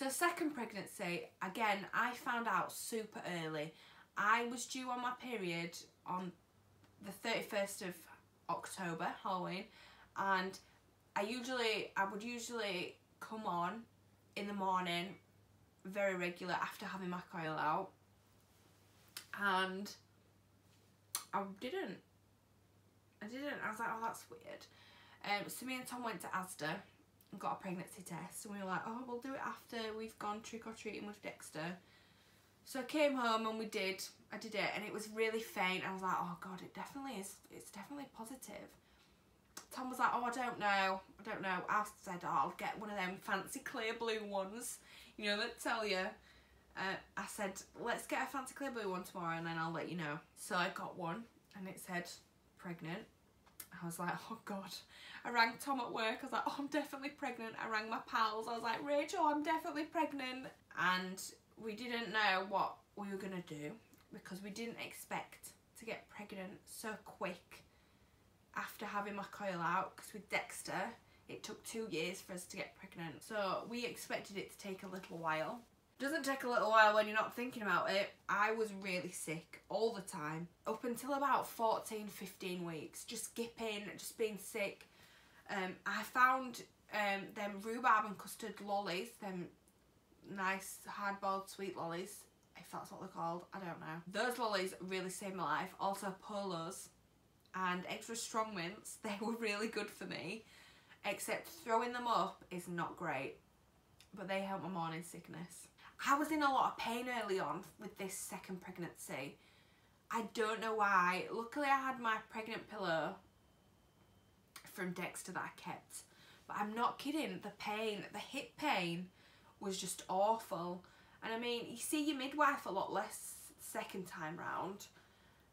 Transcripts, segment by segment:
So second pregnancy, again, I found out super early. I was due on my period on the 31st of October, Halloween, and I would usually come on in the morning, very regular, after having my coil out, and I didn't. I was like, oh, that's weird. So me and Tom went to Asda and got a pregnancy test, and we were like, oh, we'll do it after we've gone trick-or-treating with Dexter. So I came home and I did it, and it was really faint. I was like, oh god, it definitely is, it's definitely positive. Tom was like, oh, I don't know. I said, oh, I'll get one of them fancy clear blue ones, you know, that tell you. I said, let's get a fancy clear blue one tomorrow and then I'll let you know. So I got one and it said pregnant. I was like, oh god. I rang Tom at work. I was like, oh, I'm definitely pregnant. I rang my pals. I was like, Rachel, I'm definitely pregnant. And we didn't know what we were going to do because we didn't expect to get pregnant so quick after having my coil out, because with Dexter it took 2 years for us to get pregnant. So we expected it to take a little while. Doesn't take a little while when you're not thinking about it. I was really sick all the time up until about 14-15 weeks, just skipping, just being sick. I found them rhubarb and custard lollies, them nice hard-boiled sweet lollies, if that's what they're called, I don't know. Those lollies really saved my life. Also polos and extra strong mints, they were really good for me, except throwing them up is not great, but they help my morning sickness. I was in a lot of pain early on with this second pregnancy. I don't know why. Luckily I had my pregnant pillow from Dexter that I kept, but I'm not kidding, the pain, the hip pain was just awful. And I mean, you see your midwife a lot less second time round,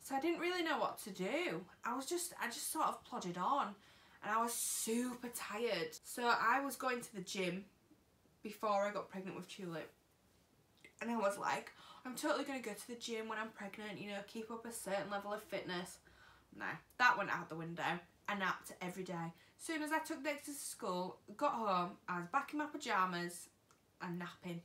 so I didn't really know what to do. I just sort of plodded on, and I was super tired. So I was going to the gym before I got pregnant with Tulip, and I was like, I'm totally going to go to the gym when I'm pregnant, you know, keep up a certain level of fitness. No, that went out the window. I napped every day. As soon as I took Dexter to school, got home, I was back in my pyjamas and napping.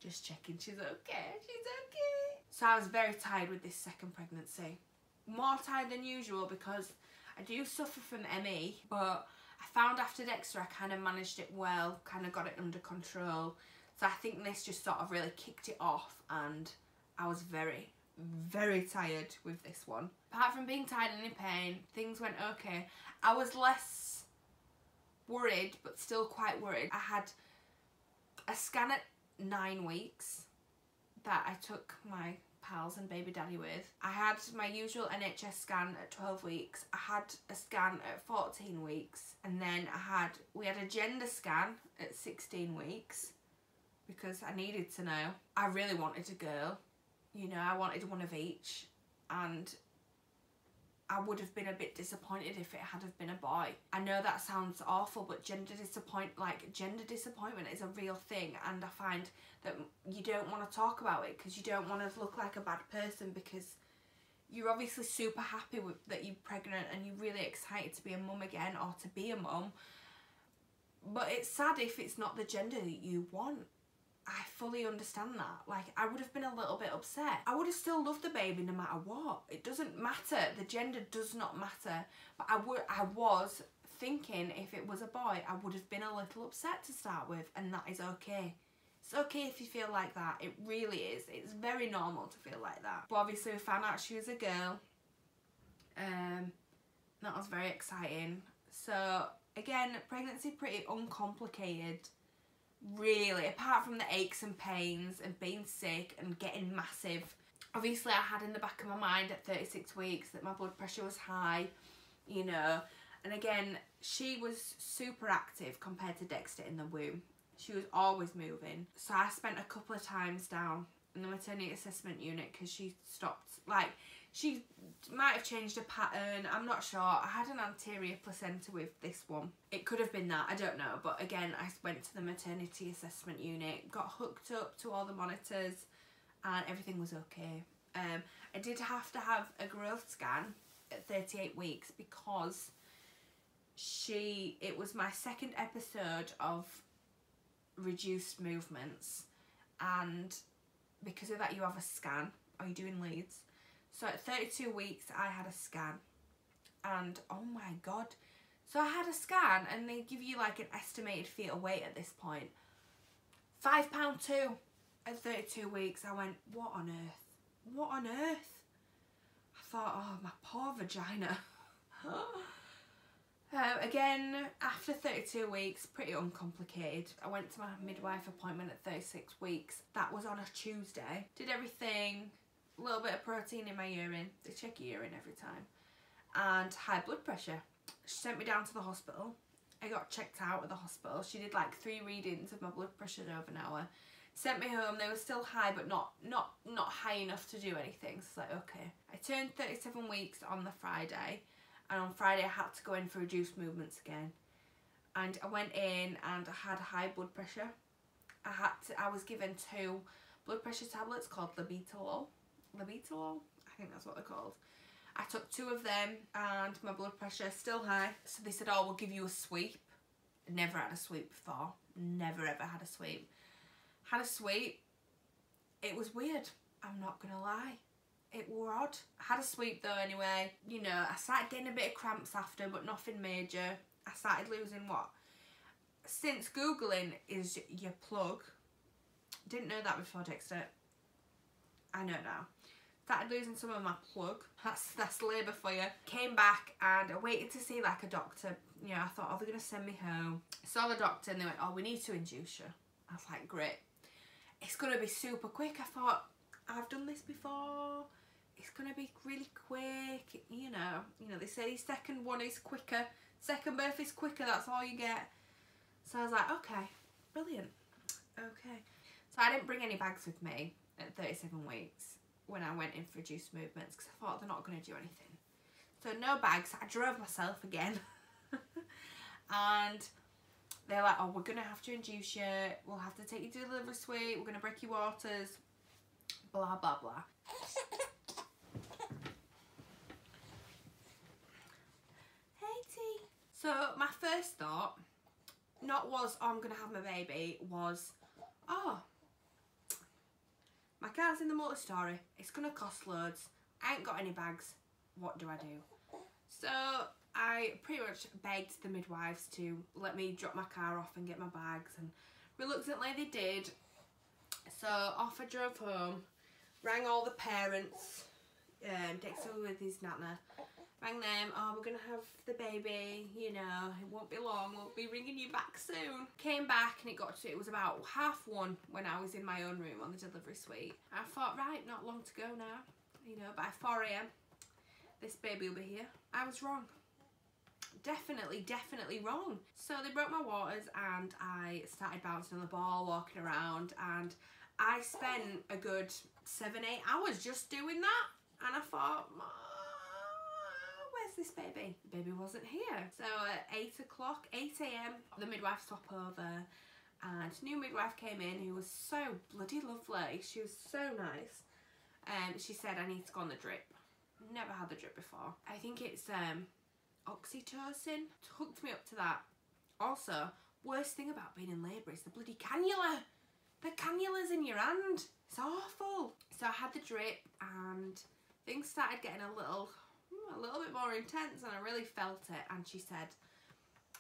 Just checking she's okay, she's okay. So I was very tired with this second pregnancy. More tired than usual because I do suffer from ME, but I found after Dexter I kind of managed it well, kind of got it under control. So I think this just sort of really kicked it off, and I was very, very tired with this one. Apart from being tired and in pain, things went okay. I was less worried, but still quite worried. I had a scan at 9 weeks that I took my pals and baby daddy with. I had my usual NHS scan at 12 weeks. I had a scan at 14 weeks, and then we had a gender scan at 16 weeks because I needed to know. I really wanted a girl, you know, I wanted one of each, and I would have been a bit disappointed if it had have been a boy. I know that sounds awful, but gender disappointment is a real thing, and I find that you don't want to talk about it because you don't want to look like a bad person, because you're obviously super happy that you're pregnant and you're really excited to be a mum again or to be a mum. But it's sad if it's not the gender that you want. I fully understand that. Like, I would have been a little bit upset. I would have still loved the baby no matter what. It doesn't matter. The gender does not matter. But I was thinking if it was a boy, I would have been a little upset to start with, and that is okay. It's okay if you feel like that. It really is. It's very normal to feel like that. But obviously we found out she was a girl. That was very exciting. So again, pregnancy pretty uncomplicated. Really, apart from the aches and pains and being sick and getting massive. Obviously I had in the back of my mind at 36 weeks that my blood pressure was high, you know, and again, she was super active compared to Dexter in the womb. She was always moving. So I spent a couple of times down in the maternity assessment unit because she stopped, like, she might have changed her pattern, I'm not sure. I had an anterior placenta with this one. It could have been that, I don't know. But again, I went to the maternity assessment unit, got hooked up to all the monitors, and everything was okay. I did have to have a growth scan at 38 weeks because it was my second episode of reduced movements, and because of that you have a scan, or you're doing leads. So at 32 weeks I had a scan, and oh my god, so I had a scan and they give you like an estimated fetal weight at this point. £5.2 at 32 weeks. I went, what on earth? What on earth? I thought, oh, my poor vagina. Again, after 32 weeks, pretty uncomplicated. I went to my midwife appointment at 36 weeks. That was on a Tuesday. Did everything, a little bit of protein in my urine. They check your urine every time. And high blood pressure. She sent me down to the hospital. I got checked out at the hospital. She did like 3 readings of my blood pressure over an hour. Sent me home. They were still high, but not high enough to do anything. So it's like, okay. I turned 37 weeks on the Friday. And on Friday I had to go in for reduced movements again. And I went in and I had high blood pressure. I was given 2 blood pressure tablets called Labetalol. Labetalol? I think that's what they're called. I took 2 of them and my blood pressure is still high. So they said, oh, we'll give you a sweep. Never had a sweep before. Never ever had a sweep. Had a sweep. It was weird. I'm not gonna lie. It were odd. I had a sweep though anyway. You know, I started getting a bit of cramps after, but nothing major. I started losing what? Since Googling is your plug. Didn't know that before, Dexter. I know now. Started losing some of my plug. That's labour for you. Came back and I waited to see like a doctor. You know, I thought, oh, they're going to send me home. Saw the doctor and they went, oh, we need to induce you. I was like, great. It's going to be super quick. I thought, I've done this before. It's going to be really quick. You know, they say second one is quicker. Second birth is quicker. That's all you get. So I was like, okay, brilliant. Okay. So I didn't bring any bags with me at 37 weeks when I went in for reduced movements because I thought they're not going to do anything. So no bags. I drove myself again. And they're like, oh, we're going to have to induce you. We'll have to take you to the delivery suite. We're going to break your waters. Blah, blah, blah. Hey, T. So my first thought, not was, oh, I'm going to have my baby, was, oh, my car's in the multi-story. It's going to cost loads. I ain't got any bags. What do I do? So I pretty much begged the midwives to let me drop my car off and get my bags. And reluctantly they did. So off I drove home. Rang all the parents. Dexter with his nana. Rang them. Oh, we're going to have the baby. You know, it won't be long. We'll be ringing you back soon. Came back and it was about 1:30 when I was in my own room on the delivery suite. I thought, right, not long to go now. You know, by 4 AM, this baby will be here. I was wrong. Definitely wrong. So they broke my waters and I started bouncing on the ball, walking around, and I spent a good 7-8 hours just doing that. And I thought, where's this baby? The baby wasn't here. So at 8 AM, the midwife stopped over and a new midwife came in who was so bloody lovely. She was so nice. She said, I need to go on the drip. Never had the drip before. I think it's oxytocin. Hooked me up to that. Also, worst thing about being in labour is the bloody cannula. The cannula's in your hand. It's awful. So I had the drip and things started getting a little bit more intense and I really felt it. And she said,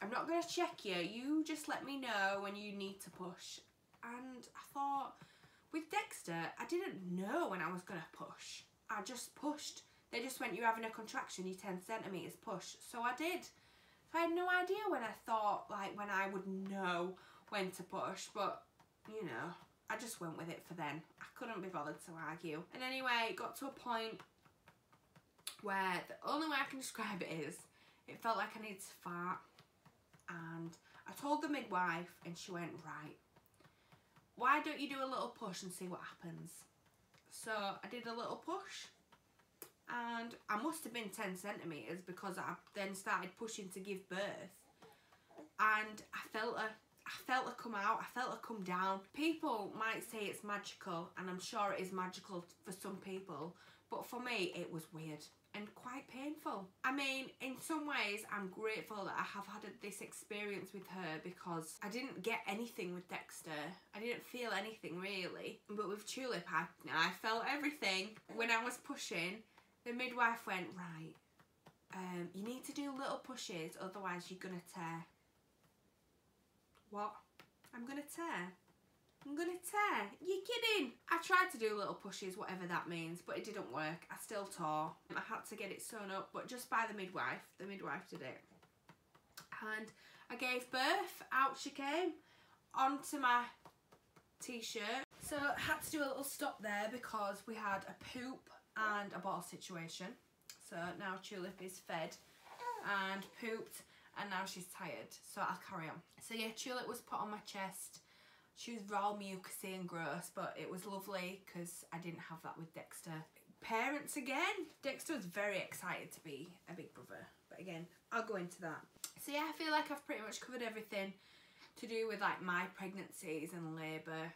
I'm not going to check you. You just let me know when you need to push. And I thought, with Dexter, I didn't know when I was going to push. I just pushed. They just went, you're having a contraction, you 10 centimetres, push. So I did. So I had no idea when I would know when to push. But, you know, I just went with it for then. I couldn't be bothered to argue. And anyway, it got to a point where the only way I can describe it is, it felt like I needed to fart. And I told the midwife and she went, right, why don't you do a little push and see what happens? So I did a little push and I must have been 10 centimetres because I then started pushing to give birth. And I felt her come out, I felt her come down. People might say it's magical, and I'm sure it is magical for some people, but for me it was weird. and quite painful. I mean, in some ways I'm grateful that I have had this experience with her, because I didn't get anything with Dexter. I didn't feel anything really, but with Tulip I felt everything. When I was pushing, the midwife went, right, you need to do little pushes, otherwise you're gonna tear. What? I'm gonna tear? I'm gonna tear? You're kidding? I tried to do little pushes, whatever that means, but it didn't work. I still tore. I had to get it sewn up, but just by the midwife. The midwife did it. And I gave birth. Out she came onto my t-shirt. So I had to do a little stop there because we had a poop and a bottle situation. So now Tulip is fed and pooped, and now she's tired, so I'll carry on. So yeah, Tulip was put on my chest. She was raw, mucousy and gross, but it was lovely because I didn't have that with Dexter. Parents again. Dexter was very excited to be a big brother, but again, I'll go into that. So yeah, I feel like I've pretty much covered everything to do with like my pregnancies and labour.